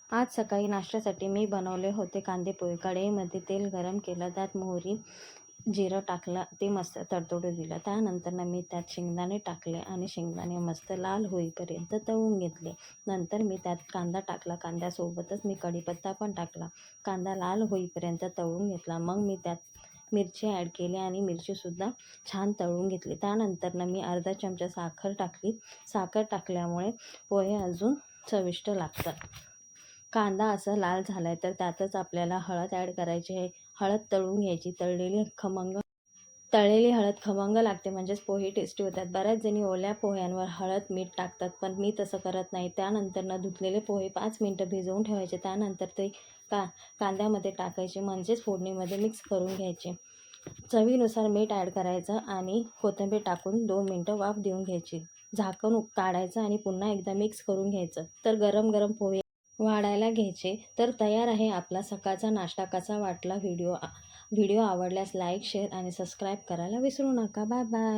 आज सकाळी नाश्त्यासाठी मी बनवले होते कांदे पोहे. कढईमध्ये तेल गरम केलं, त्यात मोहरी जिरं टाकलं, ते मस्त तडतडू दिलं. त्यानंतर मी त्यात शेंगदाणे टाकले आणि शेंगदाणे मस्त लाल होईपर्यंत तळून घेतले. नंतर मी त्यात कांदा टाकला, कांद्यासोबतच मी कढीपत्ता पण टाकला. कांदा लाल होईपर्यंत तळून घेतला. मग मी त्यात मिरची ॲड केली आणि मिरचीसुद्धा छान तळून घेतली. त्यानंतर मी अर्धा चमचा साखर टाकली. साखर टाकल्यामुळे पोहे अजून चविष्ट लागतात. कांदा असा लाल झाला आहे तर त्यातच आपल्याला हळद ॲड करायची आहे. हळद तळून घ्यायची. तळलेली हळद खमंग लागते, म्हणजेच पोहे टेस्टी होतात. बऱ्याच जणी ओल्या पोह्यांवर हळद मीठ टाकतात, पण मी तसं करत नाही. त्यानंतर धुतलेले पोहे 5 मिनटं भिजवून ठेवायचे. त्यानंतर ते कांद्यामध्ये टाकायचे, म्हणजेच फोडणीमध्ये मिक्स करून घ्यायचे. चवीनुसार मीठ ॲड करायचं आणि कोथिंबीर टाकून 2 मिनटं वाफ देऊन घ्यायची. झाकण काढायचं आणि पुन्हा एकदा मिक्स करून घ्यायचं. तर गरम गरम पोहे वाढायला घ्यायचे. तर तयार आहे आपला सकाळचा नाश्ता. कसा वाटला व्हिडिओ आवडल्यास लाईक, शेअर आणि सबस्क्राईब करायला विसरू नका. Bye bye.